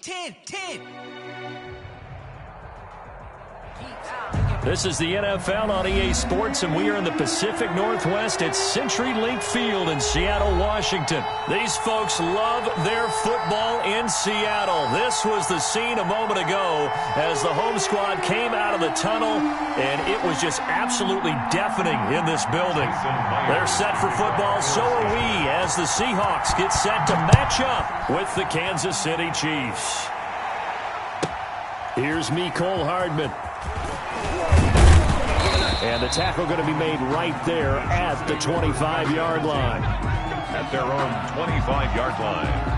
10. This is the NFL on EA Sports, and we are in the Pacific Northwest at CenturyLink Field in Seattle, Washington. These folks love their football in Seattle. This was the scene a moment ago as the home squad came out of the tunnel, and it was just absolutely deafening in this building. They're set for football, so are we, as the Seahawks get set to match up with the Kansas City Chiefs. Here's Mecole Hardman. And the tackle going to be made right there at the 25-yard line. At their own 25-yard line.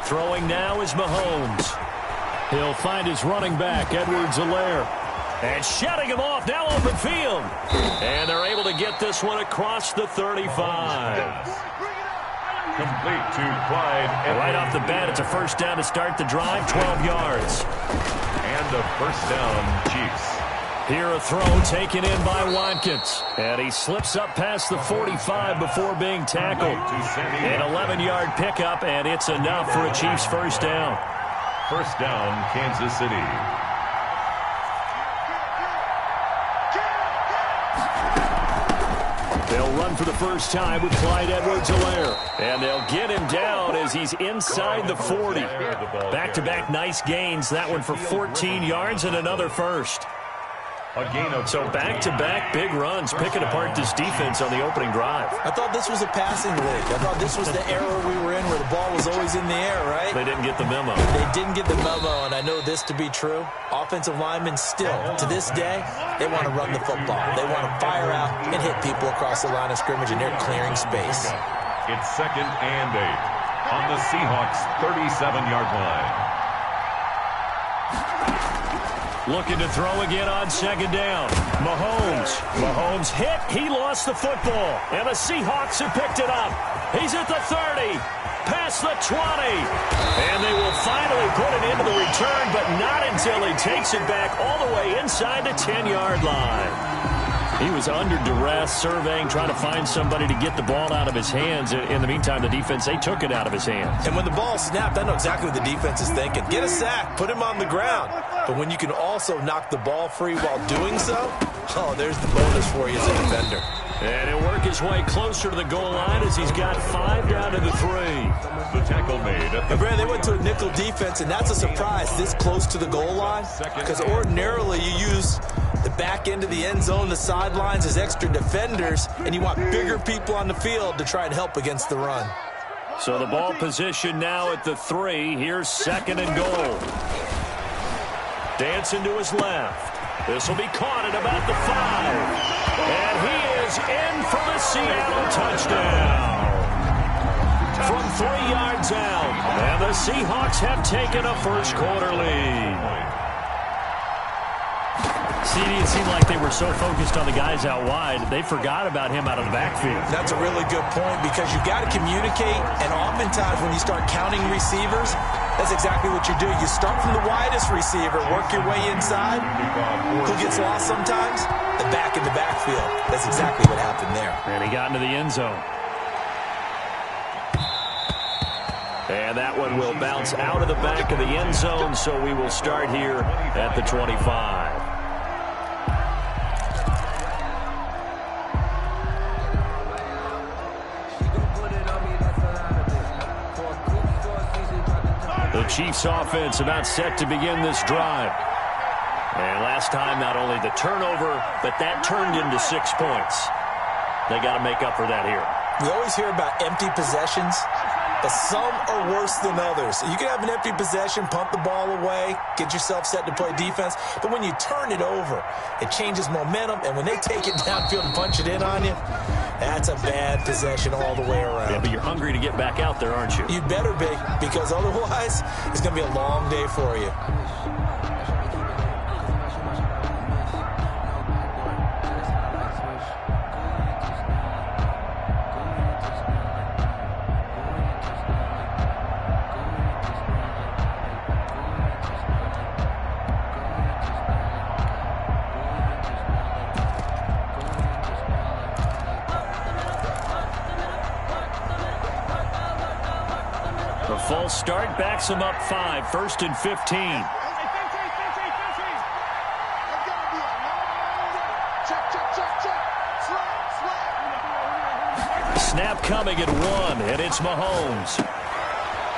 Throwing now is Mahomes. He'll find his running back, Edwards-Helaire. And shutting him off, now open field. And they're able to get this one across the 35. Complete to Clyde. Right off the bat, it's a first down to start the drive, 12 yards. And a first down, Chiefs. Here a throw taken in by Watkins. And he slips up past the 45 before being tackled. An 11-yard pickup, and it's enough for a Chiefs first down. First down, Kansas City. They'll run for the first time with Clyde Edwards-Helaire. And they'll get him down as he's inside the 40. Back-to-back nice gains. That one for 14 yards and another first. So back-to-back big runs, picking apart this defense on the opening drive. I thought this was a passing league. I thought this was the era we were in where the ball was always in the air, right? They didn't get the memo. They didn't get the memo, and I know this to be true. Offensive linemen still, to this day, they want to run the football. They want to fire out and hit people across the line of scrimmage, and they're clearing space. It's 2nd and 8 on the Seahawks' 37-yard line. Looking to throw again on 2nd down. Mahomes hit. He lost the football. And the Seahawks have picked it up. He's at the 30. Past the 20. And they will finally put it into the return, but not until he takes it back all the way inside the 10-yard line. He was under duress, surveying, trying to find somebody to get the ball out of his hands. In the meantime, the defense, they took it out of his hands. And when the ball snapped, I know exactly what the defense is thinking. Get a sack, put him on the ground. But when you can also knock the ball free while doing so, oh, there's the bonus for you as a defender. And he'll work his way closer to the goal line as he's got 5 down to the 3. The tackle made. And Brad, they went to a nickel defense, and that's a surprise this close to the goal line. Because ordinarily you use the back end of the end zone, the sidelines as extra defenders, and you want bigger people on the field to try and help against the run. So the ball position now at the 3. Here's 2nd and goal. Dancing to his left. This will be caught at about the 5. And he is in for the Seattle touchdown. From 3 yards out. And the Seahawks have taken a first quarter lead. CD, it seemed like they were so focused on the guys out wide, they forgot about him out of the backfield. That's a really good point because you've got to communicate, and oftentimes when you start counting receivers, that's exactly what you do. You start from the widest receiver, work your way inside. Who gets lost sometimes? The back in the backfield. That's exactly what happened there. And he got into the end zone. And that one will bounce out of the back of the end zone, so we will start here at the 25. The Chiefs offense about set to begin this drive. And last time, not only the turnover, but that turned into 6 points. They got to make up for that here. We always hear about empty possessions. but some are worse than others. So you can have an empty possession, punt the ball away, get yourself set to play defense, but when you turn it over, it changes momentum, and when they take it downfield and punch it in on you, that's a bad possession all the way around. Yeah, but you're hungry to get back out there, aren't you? You better be, because otherwise it's going to be a long day for you. The false start backs him up 5, 1st and 15. Snap coming at 1, and it's Mahomes.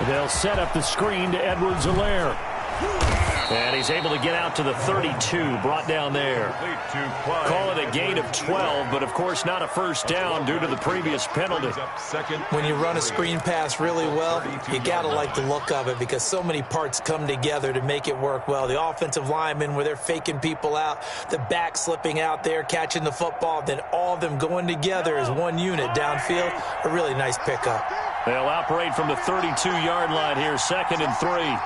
They'll set up the screen to Edwards-Helaire. And he's able to get out to the 32, brought down there. Call it a gain of 12, but of course not a first down due to the previous penalty. When you run a screen pass really well, you got to like the look of it because so many parts come together to make it work well. The offensive linemen, where they're faking people out, the back slipping out there, catching the football, then all of them going together as one unit downfield. A really nice pickup. They'll operate from the 32-yard line here, 2nd and 3.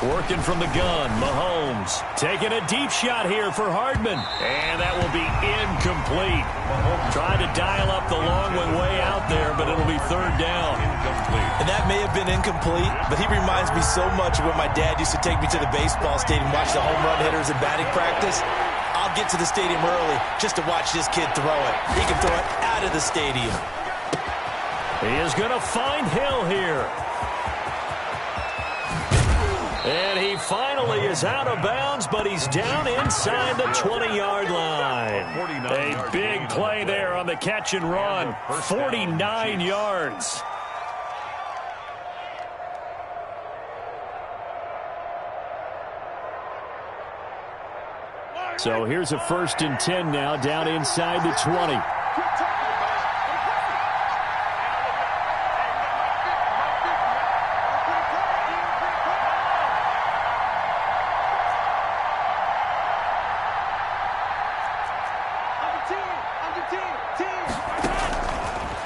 Working from the gun, Mahomes taking a deep shot here for Hardman. And that will be incomplete. Trying to dial up the long one way out there, but it'll be 3rd down. And that may have been incomplete, but he reminds me so much of when my dad used to take me to the baseball stadium, watch the home run hitters in batting practice. I'll get to the stadium early just to watch this kid throw it. He can throw it out of the stadium. He is going to find Hill here. And he finally is out of bounds, but he's down inside the 20-yard line. A big play there on the catch and run. 49 yards. So here's a 1st and 10 now, down inside the 20.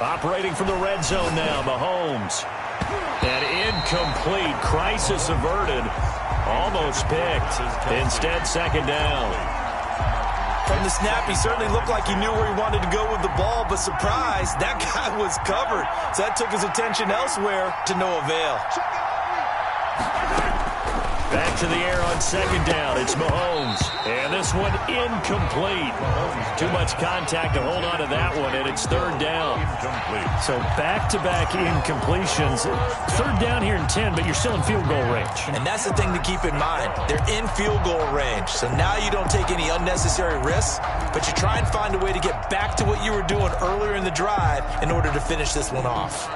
Operating from the red zone now, Mahomes. And incomplete. Crisis averted. Almost picked. Instead, 2nd down. From the snap, he certainly looked like he knew where he wanted to go with the ball, but surprise, that guy was covered. So that took his attention elsewhere to no avail. Back to the air on 2nd down. It's Mahomes. And this one incomplete. Too much contact to hold on to that one, and it's 3rd down. So back-to-back incompletions. 3rd down here in 10, but you're still in field goal range. And that's the thing to keep in mind. They're in field goal range. So now you don't take any unnecessary risks, but you try and find a way to get back to what you were doing earlier in the drive in order to finish this one off.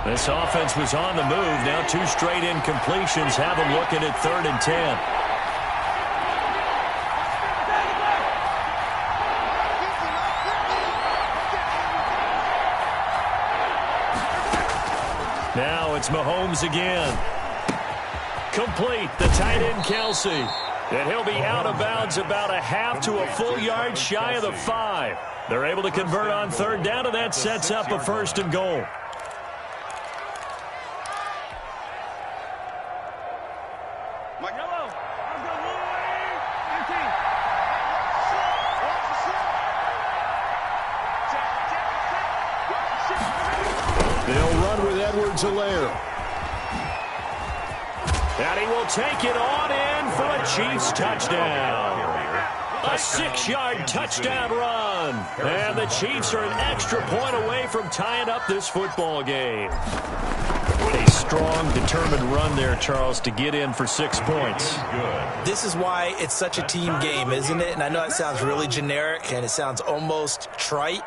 This offense was on the move. Now 2 straight incompletions have them looking at 3rd and 10. Now it's Mahomes again. Complete, the tight end Kelsey. And he'll be out of bounds about a half to a full yard shy of the 5. They're able to convert on 3rd down, and that sets up a 1st and goal. They'll run with Edwards-Helaire. And he will take it on in for a Chiefs touchdown. A 6-yard touchdown run. And the Chiefs are an extra point away from tying up this football game. A strong, determined run there, Charles, to get in for 6 points. This is why it's such a team game, isn't it? And I know it sounds really generic and it sounds almost trite,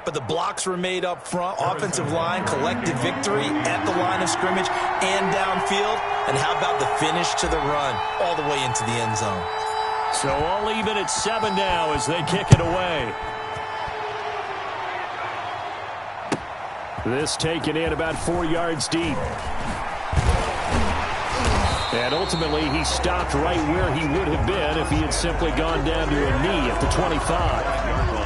but the blocks were made up front. Offensive line, collective victory at the line of scrimmage and downfield. And how about the finish to the run all the way into the end zone? So all even at 7 now as they kick it away. This taken in about 4 yards deep. And ultimately, he stopped right where he would have been if he had simply gone down to a knee at the 25.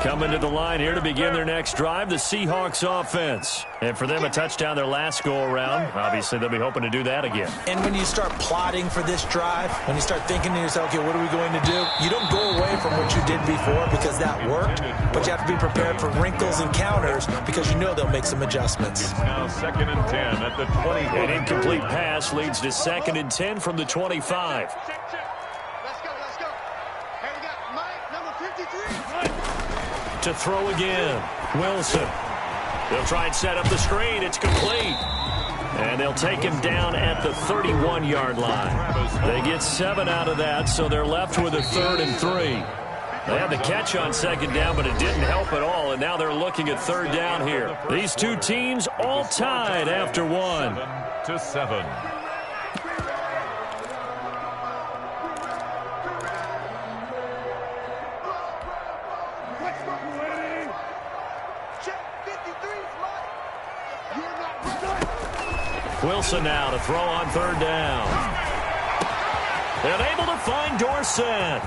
Coming to the line here to begin their next drive, the Seahawks offense. And for them, a touchdown their last go-around. Obviously, they'll be hoping to do that again. And when you start plotting for this drive, when you start thinking to yourself, okay, what are we going to do? You don't go away from what you did before because that worked, but you have to be prepared for wrinkles and counters because you know they'll make some adjustments. Now 2nd and 10 at the 20. An incomplete pass leads to 2nd and 10 from the 25. To throw again. Wilson. They'll try and set up the screen. It's complete. And they'll take him down at the 31-yard line. They get 7 out of that, so they're left with a 3rd and 3. They had the catch on 2nd down, but it didn't help at all, and now they're looking at 3rd down here. These two teams all tied after 1. 7-7. Wilson now to throw on 3rd down. And able to find Dorsett.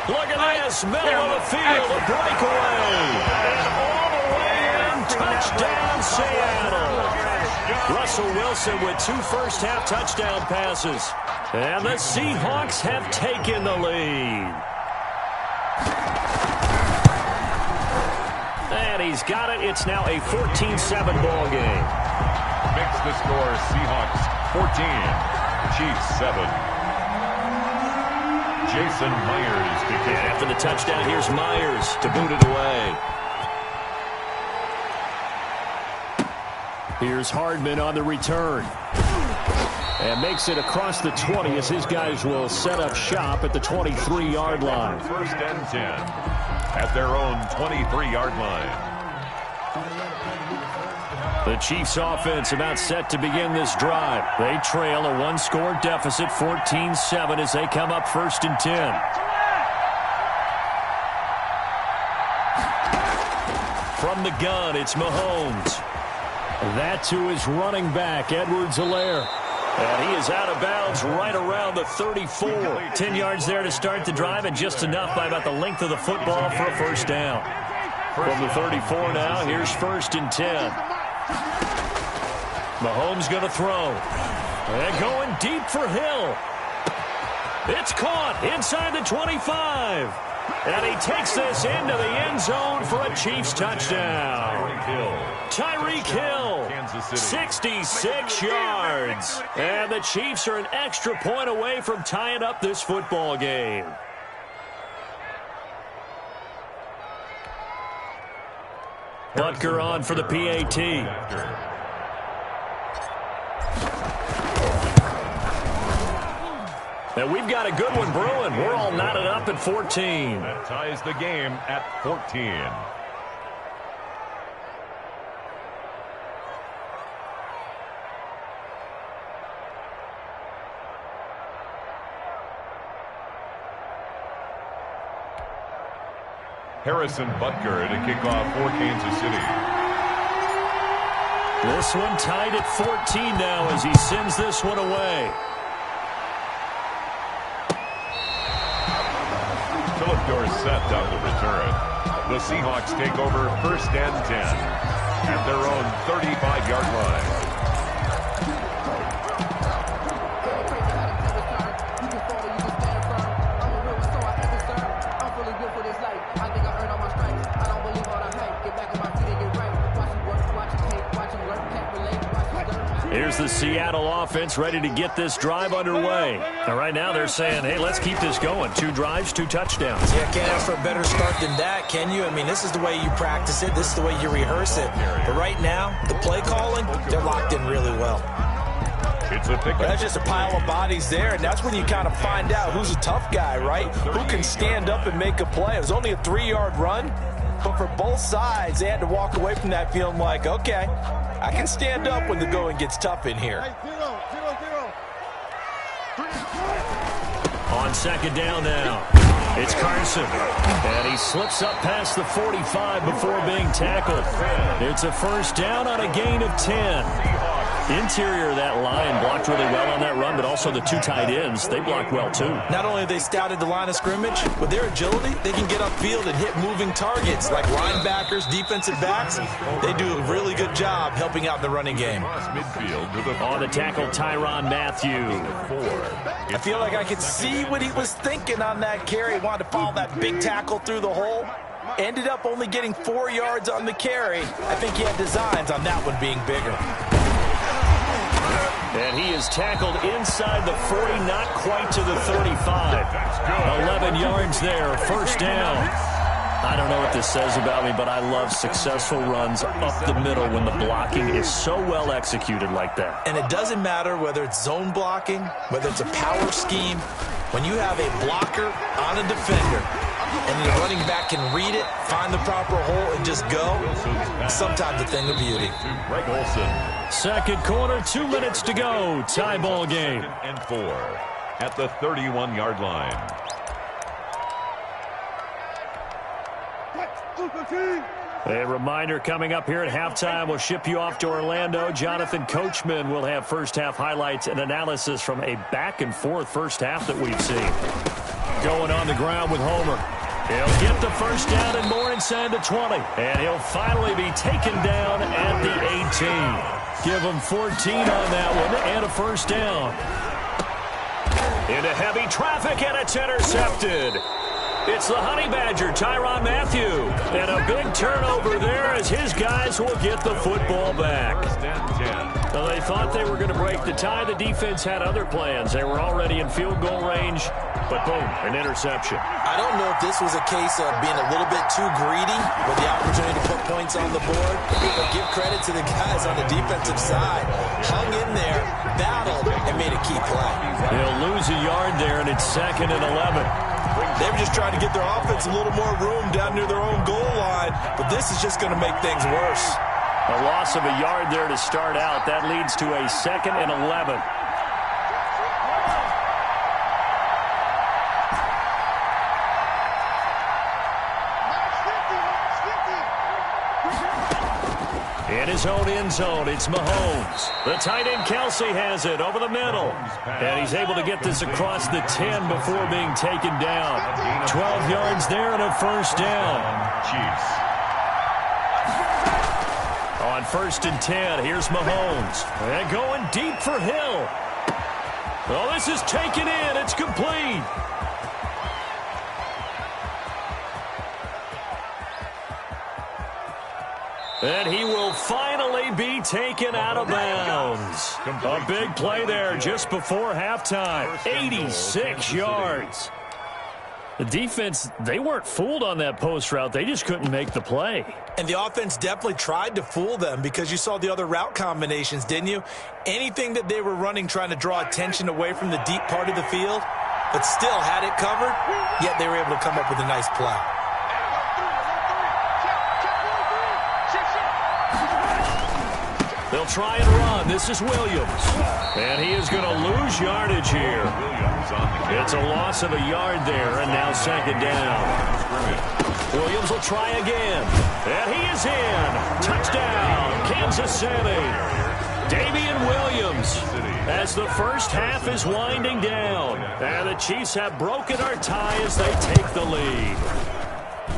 Look at this, middle of the field, a breakaway. And all the way in, touchdown Seattle. Russell Wilson with 2 first-half touchdown passes. And the Seahawks have taken the lead. And he's got it. It's now a 14-7 ball game. Makes the score Seahawks 14, Chiefs 7. Jason Myers to kick. And after the touchdown, here's Myers to boot it away. Here's Hardman on the return. And makes it across the 20 as his guys will set up shop at the 23-yard line. 1st and 10 at their own 23-yard line. The Chiefs offense about set to begin this drive. They trail a 1-score deficit, 14-7, as they come up 1st and 10. From the gun, it's Mahomes. That to his running back, Edwards-Helaire. And he is out of bounds right around the 34. 10 yards there to start the drive, and just enough by about the length of the football for a 1st down. From the 34 now, here's 1st and 10. Mahomes going to throw. And going deep for Hill. It's caught inside the 25. And he takes this into the end zone for a Chiefs touchdown. Tyreek Hill, 66 yards. And the Chiefs are an extra point away from tying up this football game. Butker on for the PAT. And we've got a good one brewing. We're all knotted up at 14. That ties the game at 14. Harrison Butker to kick off for Kansas City. This one tied at 14 now as he sends this one away. Philip Dorsett on the return. The Seahawks take over 1st and 10 at their own 35-yard line. Here's the Seattle offense ready to get this drive underway. And right now they're saying, hey, let's keep this going. 2 drives, 2 touchdowns. Yeah, can't ask for a better start than that, can you? I mean, this is the way you practice it. This is the way you rehearse it. But right now, the play calling, they're locked in really well. It's a pick. That's just a pile of bodies there, and that's when you kind of find out who's a tough guy, right? Who can stand up and make a play. It was only a 3-yard run, but for both sides, they had to walk away from that feeling like, okay, I can stand up when the going gets tough in here. On second down now, it's Carson. And he slips up past the 45 before being tackled. It's a first down on a gain of 10. Interior of that line blocked really well on that run, but also the 2 tight ends, they blocked well too. Not only have they scouted the line of scrimmage, with their agility, they can get upfield and hit moving targets like linebackers, defensive backs. They do a really good job helping out in the running game. On the tackle, Tyrann Mathieu. I feel like I could see what he was thinking on that carry. He wanted to follow that big tackle through the hole. Ended up only getting 4 yards on the carry. I think he had designs on that one being bigger. And he is tackled inside the 40, not quite to the 35. 11 yards there, first down. I don't know what this says about me, but I love successful runs up the middle when the blocking is so well executed like that. And it doesn't matter whether it's zone blocking, whether it's a power scheme. When you have a blocker on a defender, and the running back can read it, find the proper hole, and just go, sometimes a thing of beauty. Greg Olsen. Second quarter, 2 minutes to go. Tie ball game. And 4 at the 31-yard line. A reminder coming up here at halftime. We'll ship you off to Orlando. Jonathan Coachman will have first-half highlights and analysis from a back-and-forth first half that we've seen. Going on the ground with Homer. He'll get the first down and more inside the 20. And he'll finally be taken down at the 18. Give him 14 on that one and a first down. Into heavy traffic, and it's intercepted. It's the Honey Badger, Tyrann Mathieu. And a big turnover there as his guys will get the football back. Well, they thought they were going to break the tie. The defense had other plans. They were already in field goal range, but boom, an interception. I don't know if this was a case of being a little bit too greedy with the opportunity to put points on the board, but give credit to the guys on the defensive side. Hung in there, battled, and made a key play. They'll lose a yard there, and it's 2nd and 11. They were just trying to get their offense a little more room down near their own goal line, but this is just going to make things worse. A loss of a yard there to start out. That leads to a 2nd and 11. In his own end zone, it's Mahomes. The tight end Kelsey has it over the middle. And he's able to get this across the 10 before being taken down. 12 yards there and a first down. Chiefs. On 1st and 10, here's Mahomes. And going deep for Hill. Oh, this is taken in. It's complete. And he will finally be taken out of bounds. A big play there just before halftime. 86 yards. The defense, they weren't fooled on that post route. They just couldn't make the play. And the offense definitely tried to fool them because you saw the other route combinations, didn't you? Anything that they were running trying to draw attention away from the deep part of the field, but still had it covered, yet they were able to come up with a nice play. They'll try and run. This is Williams. And he is going to lose yardage here. It's a loss of a yard there, and now 2nd down. Williams will try again. And he is in. Touchdown, Kansas City. Damian Williams as the first half is winding down. And the Chiefs have broken our tie as they take the lead.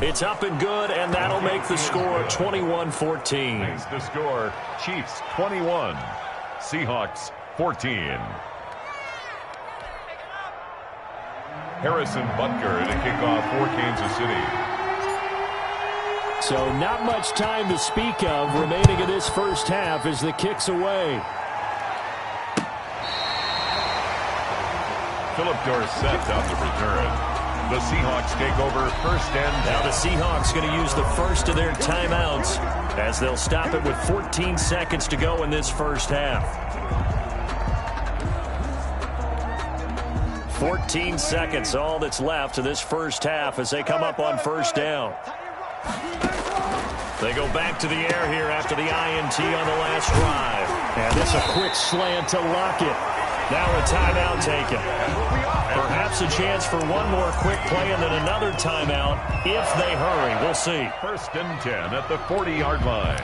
It's up and good, and that'll make the score 21-14. Makes the score Chiefs 21, Seahawks 14. Harrison Butker to kick off for Kansas City. So not much time to speak of remaining in this first half as the kick's away. Philip Dorsett on the return. The Seahawks take over first and 10. Now the Seahawks going to use the first of their timeouts as they'll stop it with 14 seconds to go in this first half. 14 seconds, all that's left of this first half as they come up on first down. They go back to the air here after the INT on the last drive. And this a quick slant to Lockett. Now a timeout taken. Perhaps a chance for one more quick play and then another timeout if they hurry. We'll see. First and 10 at the 40-yard line.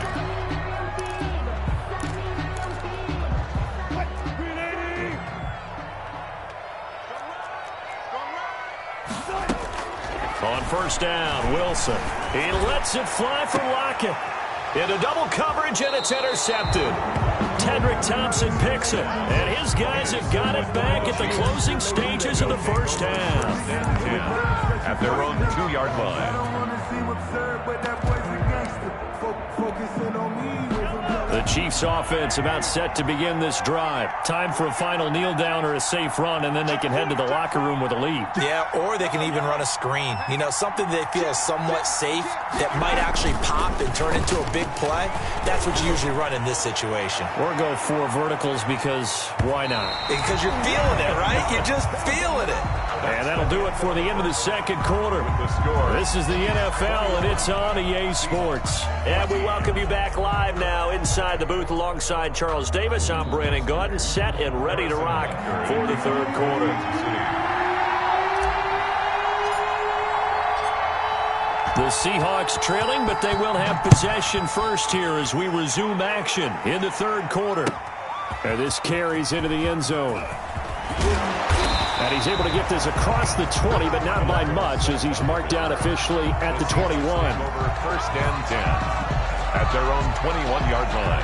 On first down, Wilson. He lets it fly for Lockett. Into double coverage, and it's intercepted. Tedrick Thompson picks it, and his guys have got it back at the closing stages of the first half. At their own 2-yard line. The Chiefs offense about set to begin this drive. Time for a final kneel down or a safe run, and then they can head to the locker room with a lead. Yeah, or they can even run a screen. You know, something they feel is somewhat safe that might actually pop and turn into a big play. That's what you usually run in this situation. Or go 4 verticals because why not? Because you're feeling it, right? You're just feeling it. And that'll do it for the end of the second quarter. This is the NFL, and it's on EA Sports. And we welcome you back live now inside the booth alongside Charles Davis. I'm Brandon Gaudin, set and ready to rock for the third quarter. The Seahawks trailing, but they will have possession first here as we resume action in the third quarter. And this carries into the end zone. And he's able to get this across the 20, but not by much as he's marked down officially at the 21. Over first and 10 at their own 21-yard line.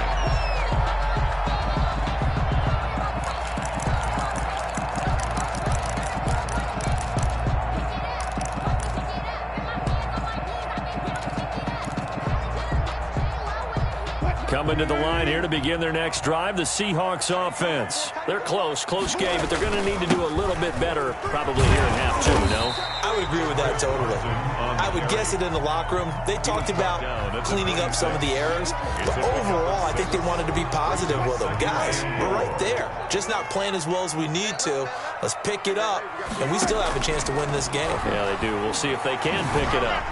Coming to the line here to begin their next drive, the Seahawks offense. They're close game, but they're going to need to do a little bit better probably here in half two, no? I would agree with that totally. I would guess it in the locker room. They talked about cleaning up some of the errors, but overall, I think they wanted to be positive with them. Guys, we're right there. Just not playing as well as we need to. Let's pick it up, and we still have a chance to win this game. Yeah, they do. We'll see if they can pick it up.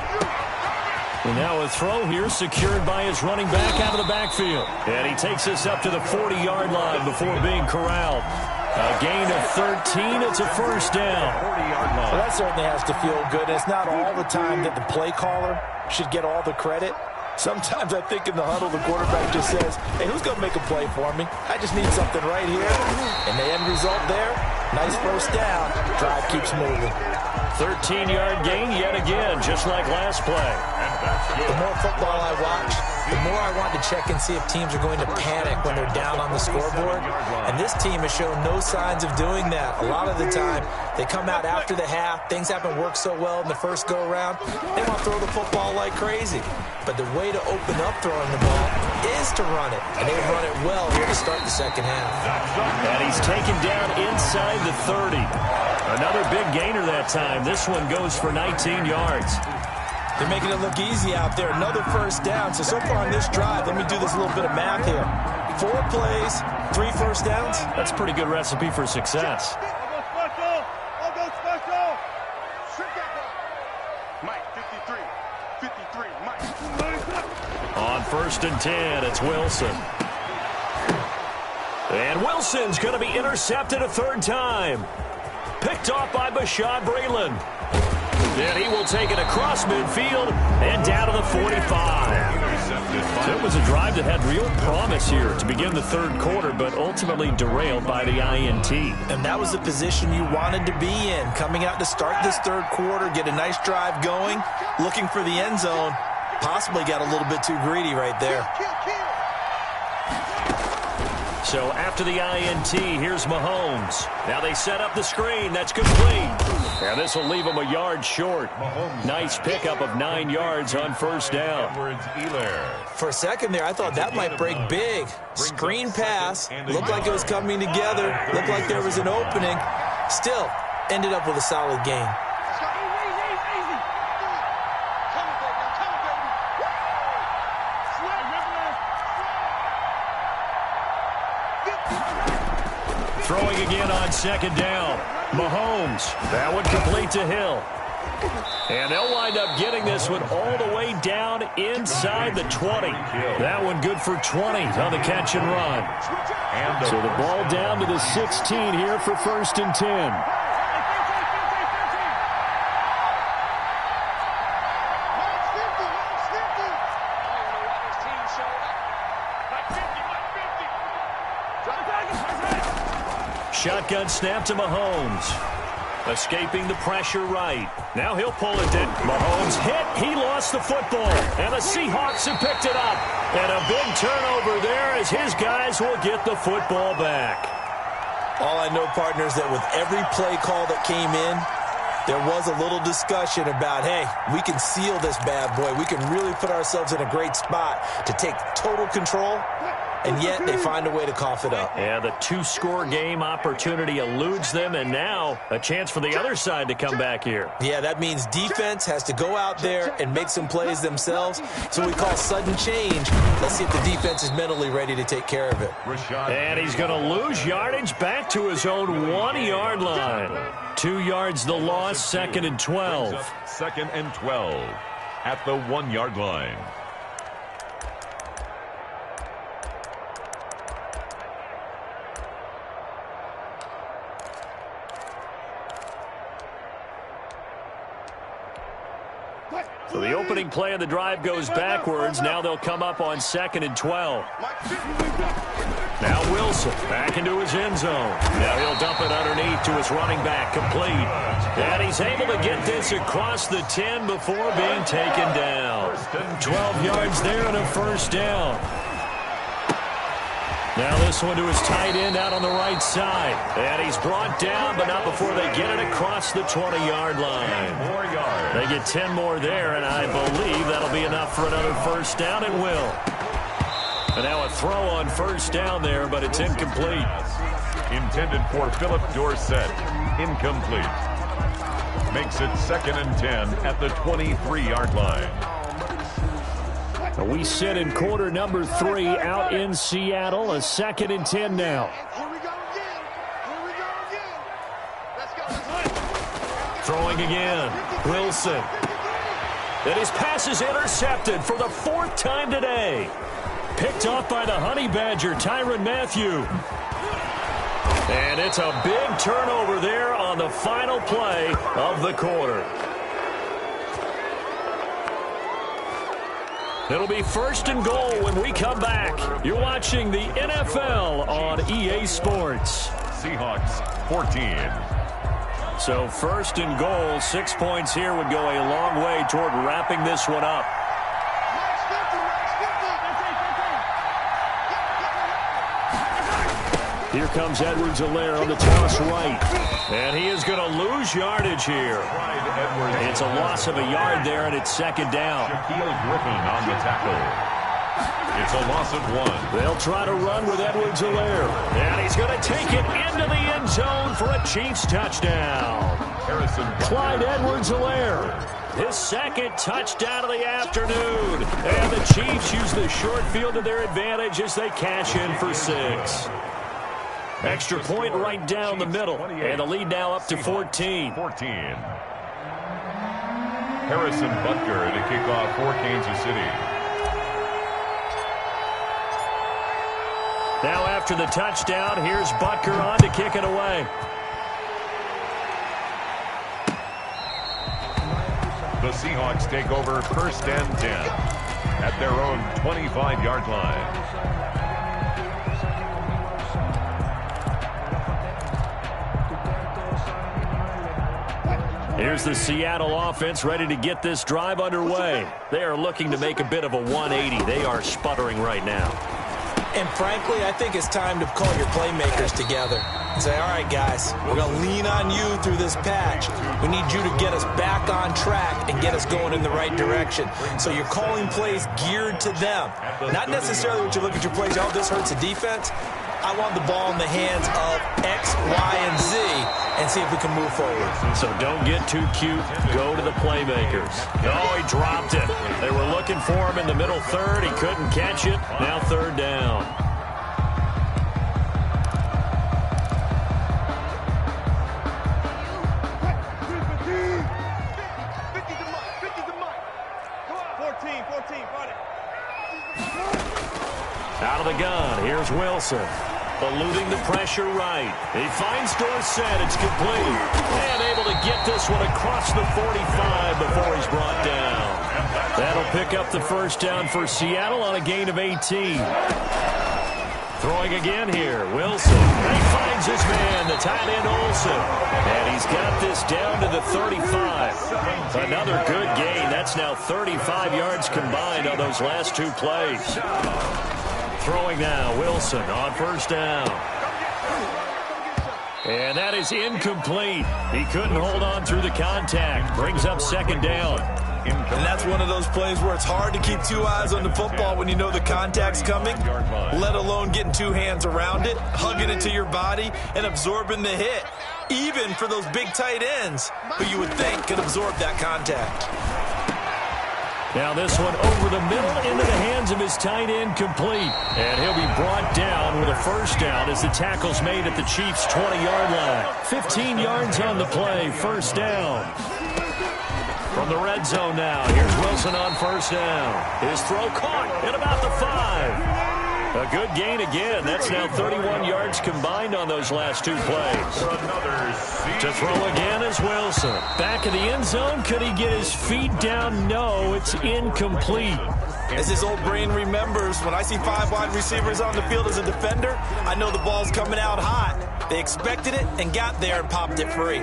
And now a throw here secured by his running back out of the backfield. And he takes us up to the 40-yard line before being corralled. A gain of 13. It's a first down. Well, that certainly has to feel good. It's not all the time that the play caller should get all the credit. Sometimes I think in the huddle, the quarterback just says, hey, who's going to make a play for me? I just need something right here. And the end result there, nice first down. Drive keeps moving. 13-yard gain yet again, just like last play. The more football I watch, the more I want to check and see if teams are going to panic when they're down on the scoreboard. And this team has shown no signs of doing that. A lot of the time, they come out after the half. Things haven't worked so well in the first go-around. They want to throw the football like crazy. But the way to open up throwing the ball is to run it. And they've run it well here to start the second half. And he's taken down inside the 30. Another big gainer that time. This one goes for 19 yards. They're making it look easy out there. Another first down. So far on this drive, let me do this little bit of math here. 4 plays, 3 first downs. That's a pretty good recipe for success. I'll go special. Mike, 53, Mike. On first and 10, it's Wilson. And Wilson's going to be intercepted a third time. Picked off by Bashaud Breeland. And he will take it across midfield and down to the 45. So it was a drive that had real promise here to begin the third quarter, but ultimately derailed by the INT. And that was the position you wanted to be in. Coming out to start this third quarter, get a nice drive going, looking for the end zone. Possibly got a little bit too greedy right there. So after the INT, here's Mahomes. Now they set up the screen. That's complete. And this will leave him a yard short. Nice pickup of 9 yards on first down. For a second there, I thought that might break big. Screen pass. Looked like it was coming together. Looked like there was an opening. Still, ended up with a solid game. Throwing again on second down. Mahomes. That one complete to Hill. And they'll wind up getting this one all the way down inside the 20. That one good for 20 on the catch and run. So the ball down to the 16 here for 1st and 10. Shotgun snap to Mahomes. Escaping the pressure right. Now he'll pull it down. Mahomes hit. He lost the football. And the Seahawks have picked it up. And a big turnover there as his guys will get the football back. All I know, partners, that with every play call that came in, there was a little discussion about, hey, we can seal this bad boy. We can really put ourselves in a great spot to take total control. And yet they find a way to cough it up. Yeah, the 2-score game opportunity eludes them, and now a chance for the other side to come back here. Yeah, that means defense has to go out there and make some plays themselves. So we call sudden change. Let's see if the defense is mentally ready to take care of it. And he's going to lose yardage back to his own 1-yard line. 2 yards the loss, 2nd and 12. 2nd and 12 at the 1-yard line. So the opening play of the drive goes backwards. Now they'll come up on 2nd and 12. Now Wilson back into his end zone. Now he'll dump it underneath to his running back, complete. And he's able to get this across the 10 before being taken down. 12 yards there and a 1st down. Now this one to his tight end out on the right side. And he's brought down, but not before they get it across the 20-yard line. 4 yards. They get 10 more there, and I believe that'll be enough for another 1st down. It will. And now a throw on 1st down there, but it's incomplete. Intended for Philip Dorsett. Incomplete. Makes it 2nd and 10 at the 23-yard line. We sit in quarter number 3 out in Seattle. A 2nd and 10 now. Here we go again. Here we go again. Let's go. Throwing again. Wilson. And his pass is intercepted for the 4th time today. Picked off by the Honey Badger, Tyrann Mathieu. And it's a big turnover there on the final play of the quarter. It'll be 1st and goal when we come back. You're watching the NFL on EA Sports. Seahawks 14. So 1st and goal, 6 points here would go a long way toward wrapping this one up. Here comes Edwards-Helaire on the toss right. And he is going to lose yardage here. It's a loss of a yard there, and it's 2nd down. Shaquille Griffin on the tackle. It's a loss of 1. They'll try to run with Edwards-Helaire. And he's going to take it into the end zone for a Chiefs touchdown. Clyde Edwards-Helaire. His 2nd touchdown of the afternoon. And the Chiefs use the short field to their advantage as they cash in for 6. Extra point right down the middle. And the lead now up to 14. Harrison Butker to kick off for Kansas City. Now after the touchdown, here's Butker on to kick it away. The Seahawks take over 1st and 10 at their own 25-yard line. Here's the Seattle offense ready to get this drive underway. They are looking to make a bit of a 180. They are sputtering right now. And frankly, I think it's time to call your playmakers together and say, all right, guys, we're going to lean on you through this patch. We need you to get us back on track and get us going in the right direction. So you're calling plays geared to them. Not necessarily what you look at your plays, oh, this hurts the defense. I want the ball in the hands of X, Y, and Z and see if we can move forward. So don't get too cute. Go to the playmakers. Oh, he dropped it. They were looking for him in the middle third. He couldn't catch it. Now third down. Out of the gun, here's Wilson. Eluding the pressure right. He finds Dorsett. It's complete. And able to get this one across the 45 before he's brought down. That'll pick up the first down for Seattle on a gain of 18. Throwing again here, Wilson. He finds his man, the tight end Olsen. And he's got this down to the 35. Another good gain. That's now 35 yards combined on those last two plays. Throwing now, Wilson on first down. And that is incomplete. He couldn't hold on through the contact. Brings up second down. And that's one of those plays where it's hard to keep two eyes on the football when you know the contact's coming, let alone getting two hands around it, hugging it to your body, and absorbing the hit, even for those big tight ends who you would think could absorb that contact. Now this one over the middle into the hands of his tight end, complete. And he'll be brought down with a first down as the tackle's made at the Chiefs' 20-yard line. 15 yards on the play, first down. From the red zone now, here's Wilson on first down. His throw caught at about the 5. A good gain again. That's now 31 yards combined on those last two plays. To throw again is Wilson. Back in the end zone. Could he get his feet down? No, it's incomplete. As his old brain remembers, when I see 5 wide receivers on the field as a defender, I know the ball's coming out hot. They expected it and got there and popped it free.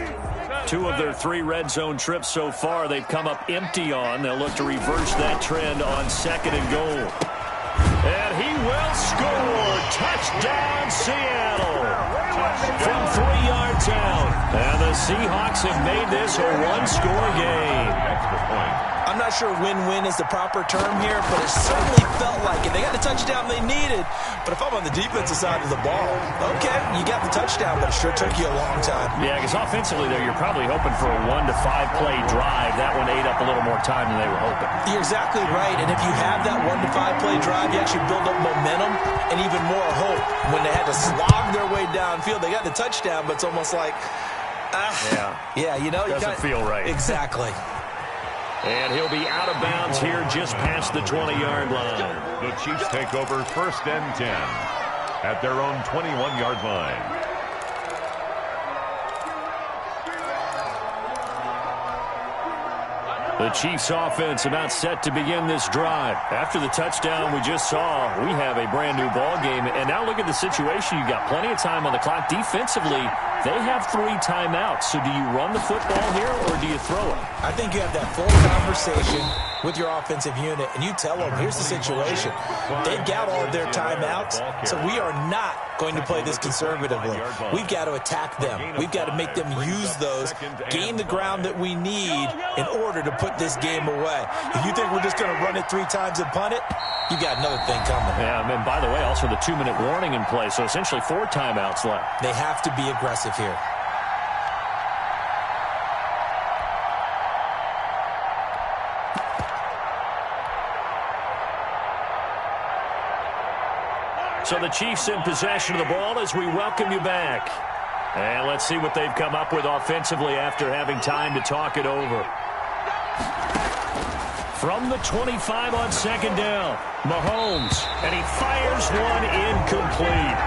2 of their 3 red zone trips so far, they've come up empty on. They'll look to reverse that trend on second and goal. And he will score. Touchdown, Seattle. From 3 yards out. And the Seahawks have made this a one-score game. I'm not sure win-win is the proper term here, but it certainly felt like it. They got the touchdown they needed, but if I'm on the defensive side of the ball, okay, you got the touchdown, but it sure took you a long time. Yeah, because offensively, though, you're probably hoping for a 1 to 5 play drive. That one ate up a little more time than they were hoping. You're exactly right, and if you have that 1 to 5 play drive, you actually build up momentum and even more hope. When they had to slog their way downfield, they got the touchdown, but it's almost like, yeah, you know, doesn't feel right. Exactly. And he'll be out of bounds here just past the 20-yard line. The Chiefs take over first and 10 at their own 21-yard line. The Chiefs offense about set to begin this drive. After the touchdown we just saw, we have a brand new ball game. And now look at the situation. You've got plenty of time on the clock. Defensively, they have 3 timeouts. So do you run the football here or do you throw it? I think you have that full conversation with your offensive unit, and you tell them, here's the situation. They've got all of their timeouts, so we are not going to play this conservatively. We've got to attack them. We've got to make them use those, gain the ground that we need in order to put this game away. If you think we're just going to run it 3 times and punt it, you got another thing coming. Yeah, and by the way, also the 2-minute warning in play, so essentially 4 timeouts left. They have to be aggressive here. So the Chiefs in possession of the ball as we welcome you back. And let's see what they've come up with offensively after having time to talk it over. From the 25 on second down, Mahomes, and he fires one incomplete.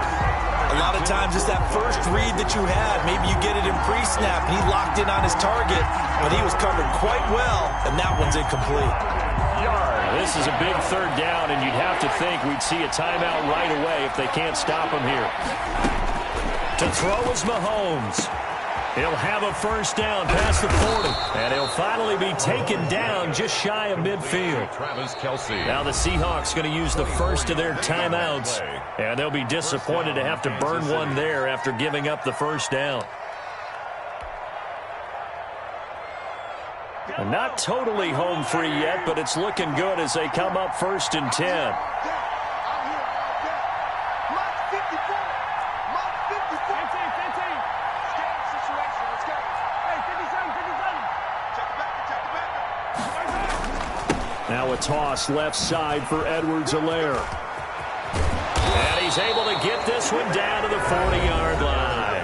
A lot of times it's that first read that you had. Maybe you get it in pre-snap, and he locked in on his target, but he was covered quite well, and that one's incomplete. This is a big third down, and you'd have to think we'd see a timeout right away if they can't stop him here. To throw is Mahomes. He'll have a first down past the 40, and he'll finally be taken down just shy of midfield. Now the Seahawks going to use the first of their timeouts, and they'll be disappointed to have to burn one there after giving up the first down. Not totally home free yet, but it's looking good as they come up first and 10. the toss left side for Edwards-Helaire. And he's able to get this one down to the 40-yard line.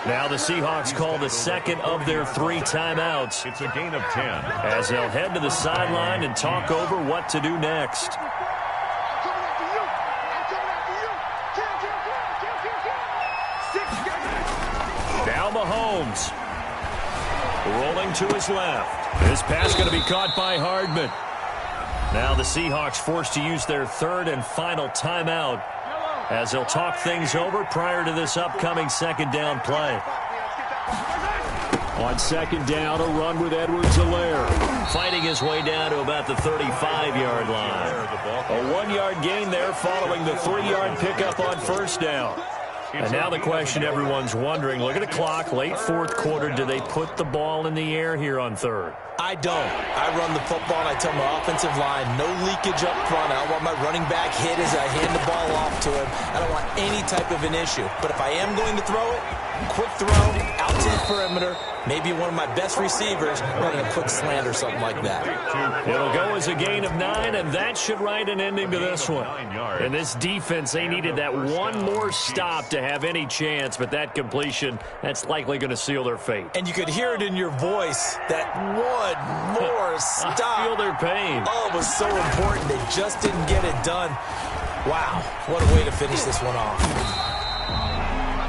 Now the Seahawks call the second of their 3 timeouts. It's a gain of 10. As they'll head to the sideline and talk over what to do next. Now Mahomes. Rolling to his left. This pass going to be caught by Hardman. Now the Seahawks forced to use their 3rd and final timeout as they'll talk things over prior to this upcoming 2nd down play. On 2nd down, a run with Edwards-Helaire. Fighting his way down to about the 35-yard line. A 1-yard gain there following the 3-yard pickup on 1st down. And now the question everyone's wondering, look at the clock, late 4th quarter, do they put the ball in the air here on 3rd? I don't. I run the football, and I tell my offensive line, no leakage up front. I don't want my running back hit as I hand the ball off to him. I don't want any type of an issue. But if I am going to throw it, quick throw, out to the perimeter, maybe one of my best receivers running a quick slant or something like that. It'll go as a gain of 9, and that should write an ending to this one. And this defense, they needed that one more stop to have any chance, but that completion, that's likely going to seal their fate. And you could hear it in your voice, that one more stop. I feel their pain. Oh, it was so important. They just didn't get it done. Wow, what a way to finish this one off.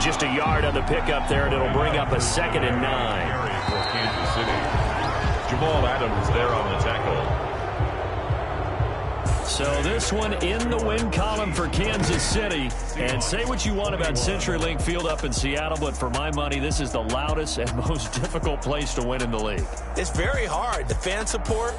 Just a yard on the pickup there, and it'll bring up a 2nd and 9. For Kansas City. Jamal Adams there on the tackle. So this one in the win column for Kansas City. And say what you want about CenturyLink Field up in Seattle, but for my money, this is the loudest and most difficult place to win in the league. It's very hard. The fan support